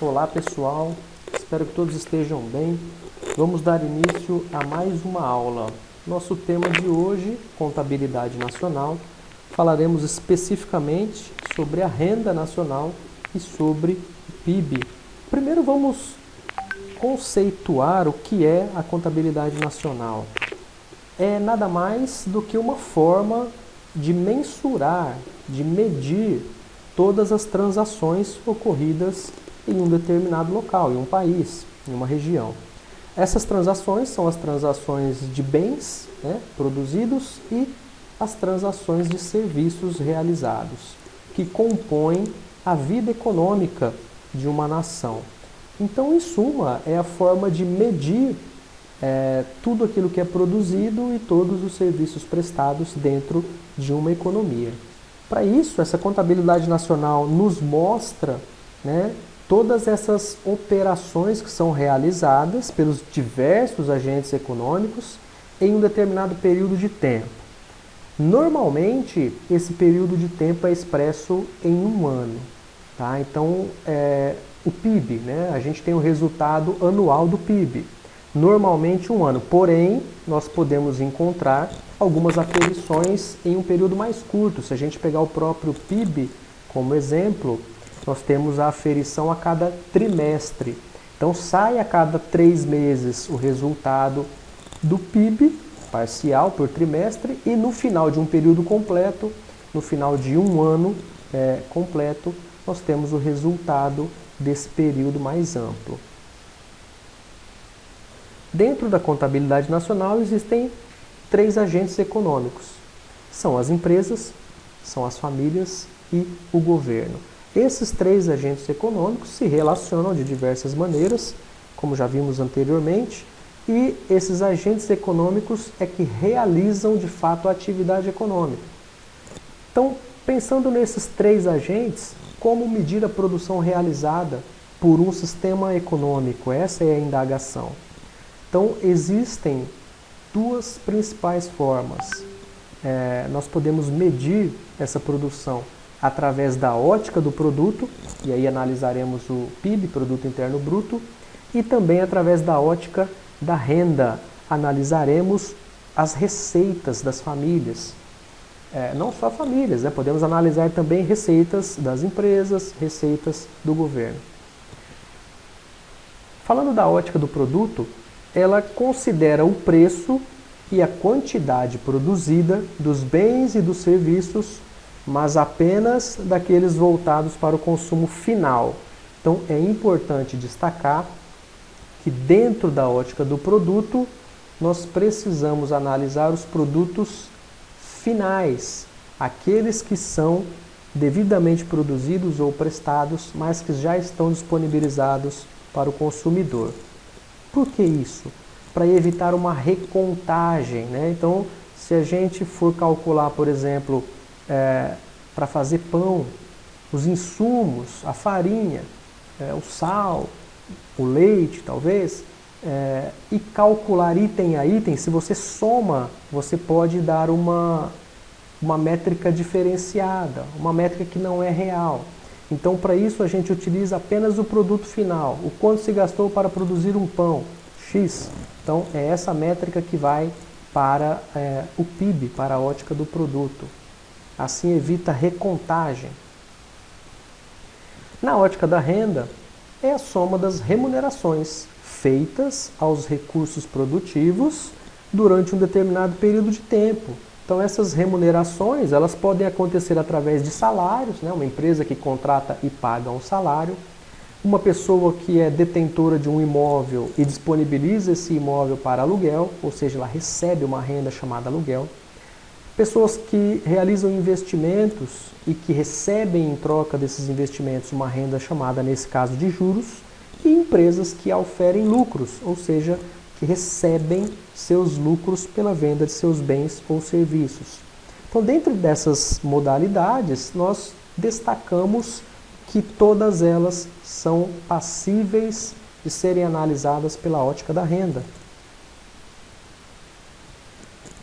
Olá pessoal, espero que todos estejam bem. Vamos dar início a mais uma aula. Nosso tema de hoje, Contabilidade Nacional, falaremos especificamente sobre a renda nacional e sobre o PIB. Primeiro vamos conceituar o que é a contabilidade nacional. É nada mais do que uma forma de mensurar, de medir todas as transações ocorridas em um determinado local, em um país, em uma região. Essas transações são as transações de bens, produzidos e as transações de serviços realizados, que compõem a vida econômica de uma nação. Então, em suma, é a forma de medir tudo aquilo que é produzido e todos os serviços prestados dentro de uma economia. Para isso, essa contabilidade nacional nos mostra todas essas operações que são realizadas pelos diversos agentes econômicos em um determinado período de tempo. Normalmente, esse período de tempo é expresso em um ano. Tá? Então, o PIB, a gente tem o resultado anual do PIB. Normalmente um ano, porém, nós podemos encontrar algumas aferições em um período mais curto. Se a gente pegar o próprio PIB como exemplo, nós temos a aferição a cada trimestre. Então sai a cada 3 meses o resultado do PIB parcial por trimestre e no final de um período completo, no final de um ano completo, nós temos o resultado desse período mais amplo. Dentro da contabilidade nacional existem 3 agentes econômicos. São as empresas, são as famílias e o governo. Esses 3 agentes econômicos se relacionam de diversas maneiras, como já vimos anteriormente, e esses agentes econômicos é que realizam de fato a atividade econômica. Então, pensando nesses 3 agentes, como medir a produção realizada por um sistema econômico? Essa é a indagação. Então, existem 2 principais formas. Nós podemos medir essa produção através da ótica do produto, e aí analisaremos o PIB, Produto Interno Bruto, e também através da ótica da renda, analisaremos as receitas das famílias. Não só famílias, podemos analisar também receitas das empresas, receitas do governo. Falando da ótica do produto, ela considera o preço e a quantidade produzida dos bens e dos serviços, mas apenas daqueles voltados para o consumo final. Então é importante destacar que dentro da ótica do produto, nós precisamos analisar os produtos finais, aqueles que são devidamente produzidos ou prestados, mas que já estão disponibilizados para o consumidor. Por que isso? Para evitar uma recontagem. Então, se a gente for calcular, por exemplo, para fazer pão, os insumos, a farinha, o sal, o leite, talvez, e calcular item a item, se você soma, você pode dar uma métrica diferenciada, uma métrica que não é real. Então, para isso, a gente utiliza apenas o produto final. O quanto se gastou para produzir um pão? X. Então, é essa métrica que vai para o PIB, para a ótica do produto. Assim, evita recontagem. Na ótica da renda, é a soma das remunerações feitas aos recursos produtivos durante um determinado período de tempo. Então, essas remunerações, elas podem acontecer através de salários, uma empresa que contrata e paga um salário, uma pessoa que é detentora de um imóvel e disponibiliza esse imóvel para aluguel, ou seja, ela recebe uma renda chamada aluguel, pessoas que realizam investimentos e que recebem em troca desses investimentos uma renda chamada, nesse caso, de juros, e empresas que oferem lucros, ou seja, que recebem seus lucros pela venda de seus bens ou serviços. Então, dentro dessas modalidades, nós destacamos que todas elas são passíveis de serem analisadas pela ótica da renda.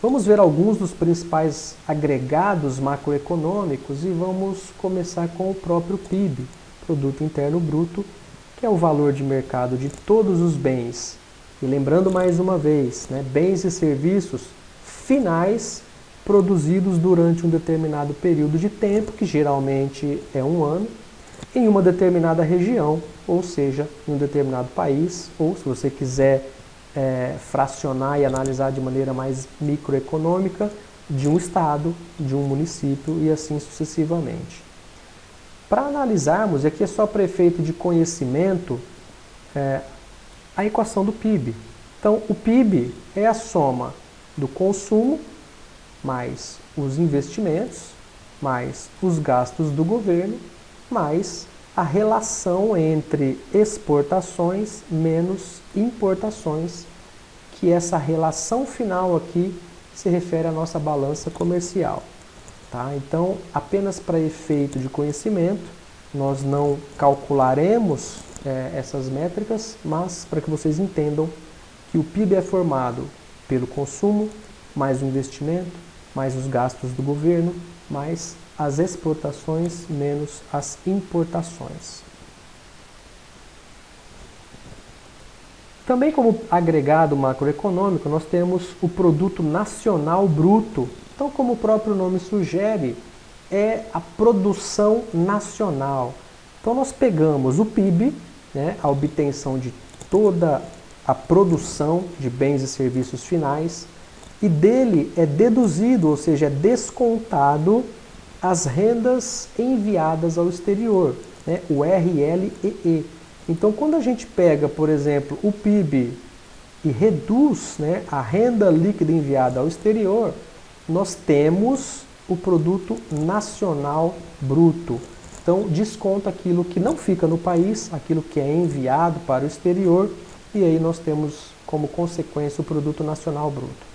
Vamos ver alguns dos principais agregados macroeconômicos e vamos começar com o próprio PIB, Produto Interno Bruto, que é o valor de mercado de todos os bens. E lembrando mais uma vez, né, bens e serviços finais produzidos durante um determinado período de tempo, que geralmente é um ano, em uma determinada região, ou seja, em um determinado país, ou se você quiser fracionar e analisar de maneira mais microeconômica, de um estado, de um município e assim sucessivamente. Para analisarmos, e aqui é só para efeito de conhecimento, a equação do PIB. Então, o PIB é a soma do consumo mais os investimentos, mais os gastos do governo, mais a relação entre exportações menos importações, que essa relação final aqui se refere à nossa balança comercial. Tá? Então, apenas para efeito de conhecimento, nós não calcularemos essas métricas, mas para que vocês entendam que o PIB é formado pelo consumo, mais o investimento, mais os gastos do governo, mais as exportações menos as importações. Também como agregado macroeconômico, nós temos o produto nacional bruto. Então, como o próprio nome sugere, é a produção nacional. Então, nós pegamos o PIB, né, a obtenção de toda a produção de bens e serviços finais, e dele é deduzido, ou seja, é descontado as rendas enviadas ao exterior, né, o RLEE. Então, quando a gente pega, por exemplo, o PIB e reduz, né, a renda líquida enviada ao exterior, nós temos o produto nacional bruto. Então, desconta aquilo que não fica no país, aquilo que é enviado para o exterior, e aí nós temos como consequência o produto nacional bruto.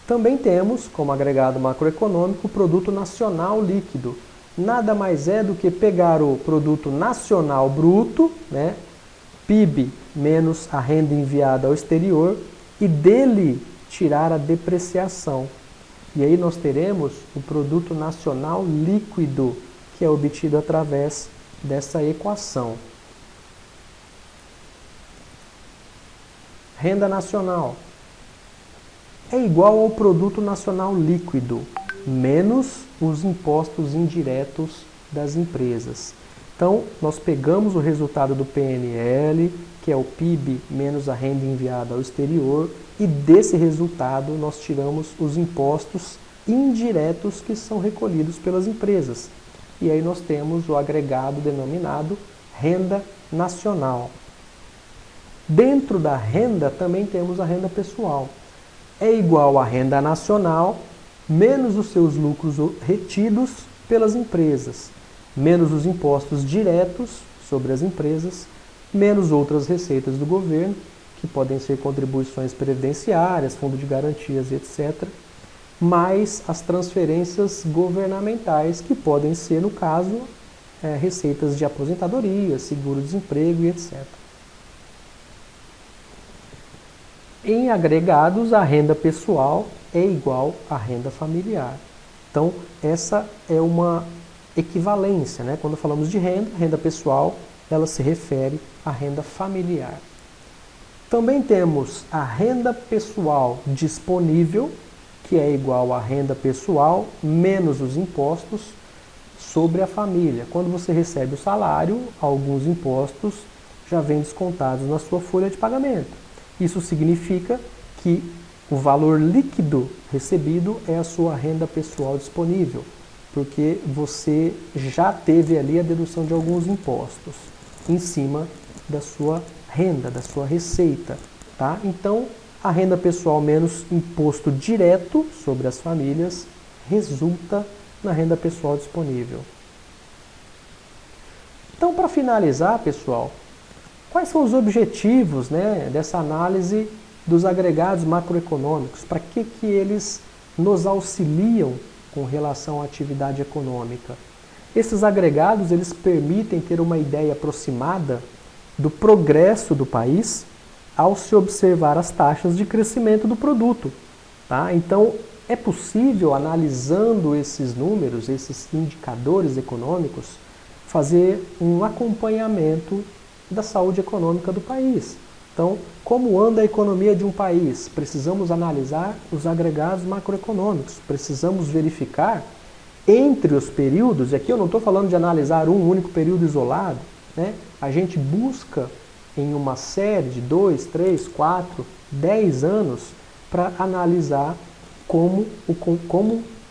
Também temos, como agregado macroeconômico, o produto nacional líquido. Nada mais é do que pegar o produto nacional bruto, né, PIB menos a renda enviada ao exterior, e dele tirar a depreciação. E aí nós teremos o produto nacional líquido, que é obtido através dessa equação. Renda nacional é igual ao produto nacional líquido, menos os impostos indiretos das empresas. Então, nós pegamos o resultado do PNL, que é o PIB menos a renda enviada ao exterior, e desse resultado nós tiramos os impostos indiretos que são recolhidos pelas empresas. E aí nós temos o agregado denominado renda nacional. Dentro da renda também temos a renda pessoal. É igual à renda nacional menos os seus lucros retidos pelas empresas, menos os impostos diretos sobre as empresas, menos outras receitas do governo, que podem ser contribuições previdenciárias, fundo de garantias, etc., mais as transferências governamentais, que podem ser, no caso, receitas de aposentadoria, seguro-desemprego e etc. Em agregados, a renda pessoal é igual à renda familiar. Então, essa é uma equivalência, né? Quando falamos de renda pessoal, ela se refere à renda familiar. Também temos a renda pessoal disponível, que é igual à renda pessoal menos os impostos sobre a família. Quando você recebe o salário, alguns impostos já vêm descontados na sua folha de pagamento. Isso significa que o valor líquido recebido é a sua renda pessoal disponível, porque você já teve ali a dedução de alguns impostos em cima da sua renda, da sua receita. Tá? Então, a renda pessoal menos imposto direto sobre as famílias resulta na renda pessoal disponível. Então, para finalizar, pessoal, quais são os objetivos, né, dessa análise dos agregados macroeconômicos? Para que eles nos auxiliam com relação à atividade econômica? Esses agregados eles permitem ter uma ideia aproximada do progresso do país ao se observar as taxas de crescimento do produto. Tá? Então, é possível, analisando esses números, esses indicadores econômicos, fazer um acompanhamento da saúde econômica do país. Então, como anda a economia de um país? Precisamos analisar os agregados macroeconômicos, precisamos verificar entre os períodos, e aqui eu não estou falando de analisar um único período isolado, né? A gente busca em uma série de 2, 3, 4, 10 anos para analisar como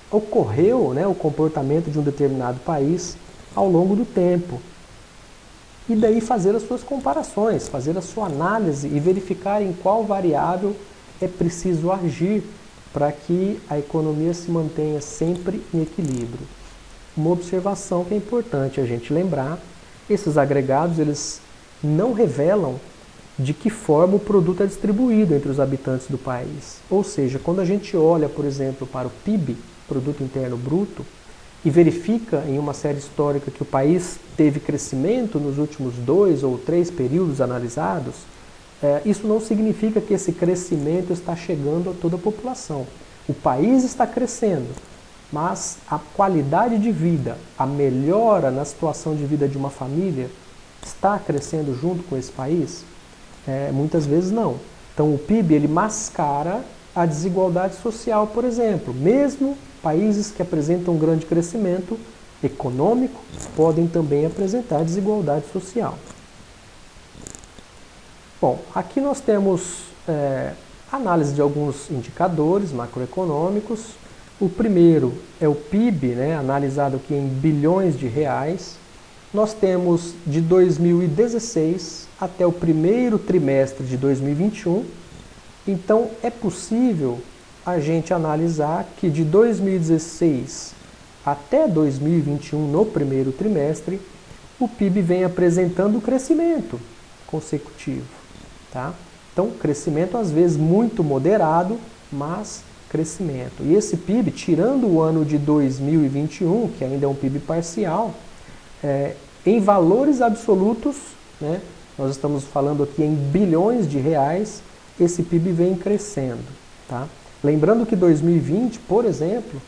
ocorreu, né, o comportamento de um determinado país ao longo do tempo. E daí fazer as suas comparações, fazer a sua análise e verificar em qual variável é preciso agir para que a economia se mantenha sempre em equilíbrio. Uma observação que é importante a gente lembrar, esses agregados eles não revelam de que forma o produto é distribuído entre os habitantes do país. Ou seja, quando a gente olha, por exemplo, para o PIB, Produto Interno Bruto, e verifica em uma série histórica que o país teve crescimento nos últimos 2 ou 3 períodos analisados, isso não significa que esse crescimento está chegando a toda a população. O país está crescendo, mas a qualidade de vida, a melhora na situação de vida de uma família, está crescendo junto com esse país? Muitas vezes não. Então o PIB ele mascara a desigualdade social, por exemplo. Mesmo países que apresentam um grande crescimento econômico podem também apresentar desigualdade social. Bom, aqui nós temos análise de alguns indicadores macroeconômicos. O primeiro é o PIB, né, analisado aqui em bilhões de reais. Nós temos de 2016 até o primeiro trimestre de 2021. Então é possível a gente analisar que de 2016 até 2021, no primeiro trimestre, o PIB vem apresentando crescimento consecutivo. Tá? Então, crescimento às vezes muito moderado, mas crescimento. E esse PIB, tirando o ano de 2021, que ainda é um PIB parcial, em valores absolutos, né, nós estamos falando aqui em bilhões de reais, esse PIB vem crescendo. Tá? Lembrando que 2020, por exemplo,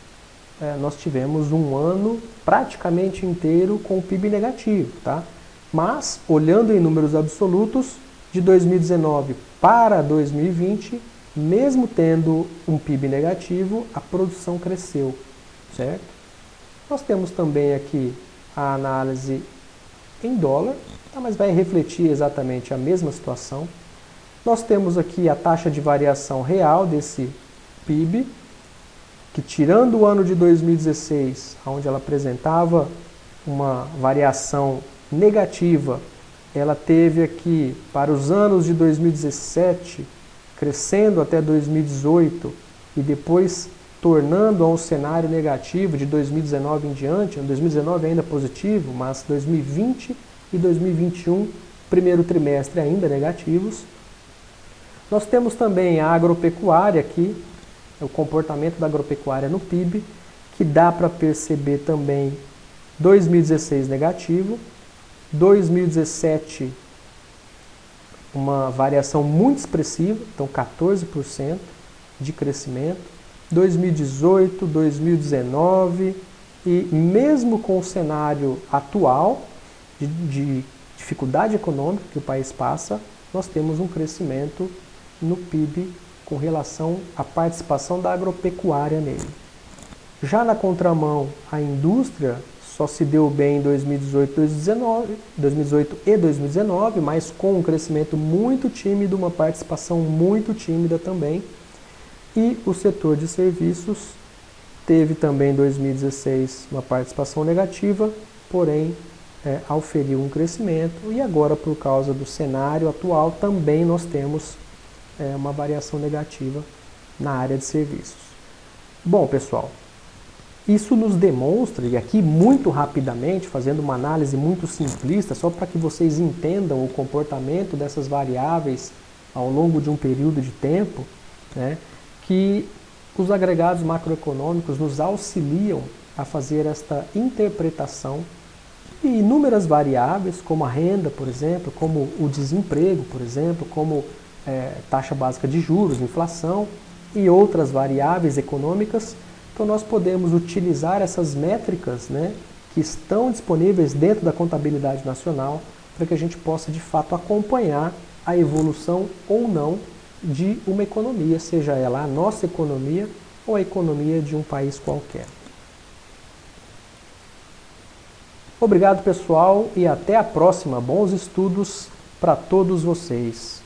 nós tivemos um ano praticamente inteiro com o PIB negativo. Tá? Mas, olhando em números absolutos, de 2019 para 2020, mesmo tendo um PIB negativo, a produção cresceu, certo? Nós temos também aqui a análise em dólar, tá? Mas vai refletir exatamente a mesma situação. Nós temos aqui a taxa de variação real desse PIB, que tirando o ano de 2016, onde ela apresentava uma variação negativa, ela teve aqui, para os anos de 2017, crescendo até 2018 e depois tornando a um cenário negativo de 2019 em diante, 2019 ainda positivo, mas 2020 e 2021, primeiro trimestre ainda negativos. Nós temos também a agropecuária aqui, o comportamento da agropecuária no PIB, que dá para perceber também 2016 negativo, 2017 uma variação muito expressiva, então 14% de crescimento, 2018, 2019 e mesmo com o cenário atual de dificuldade econômica que o país passa, nós temos um crescimento no PIB com relação à participação da agropecuária nele. Já na contramão, a indústria só se deu bem em 2018 e 2019, mas com um crescimento muito tímido, uma participação muito tímida também. E o setor de serviços teve também em 2016 uma participação negativa, porém auferiu um crescimento. E agora, por causa do cenário atual, também nós temos uma variação negativa na área de serviços. Bom, pessoal, isso nos demonstra, e aqui muito rapidamente, fazendo uma análise muito simplista, só para que vocês entendam o comportamento dessas variáveis ao longo de um período de tempo, né, que os agregados macroeconômicos nos auxiliam a fazer esta interpretação de inúmeras variáveis, como a renda, por exemplo, como o desemprego, por exemplo, como taxa básica de juros, inflação e outras variáveis econômicas. Então nós podemos utilizar essas métricas, né, que estão disponíveis dentro da contabilidade nacional para que a gente possa de fato acompanhar a evolução ou não de uma economia, seja ela a nossa economia ou a economia de um país qualquer. Obrigado, pessoal, e até a próxima. Bons estudos para todos vocês.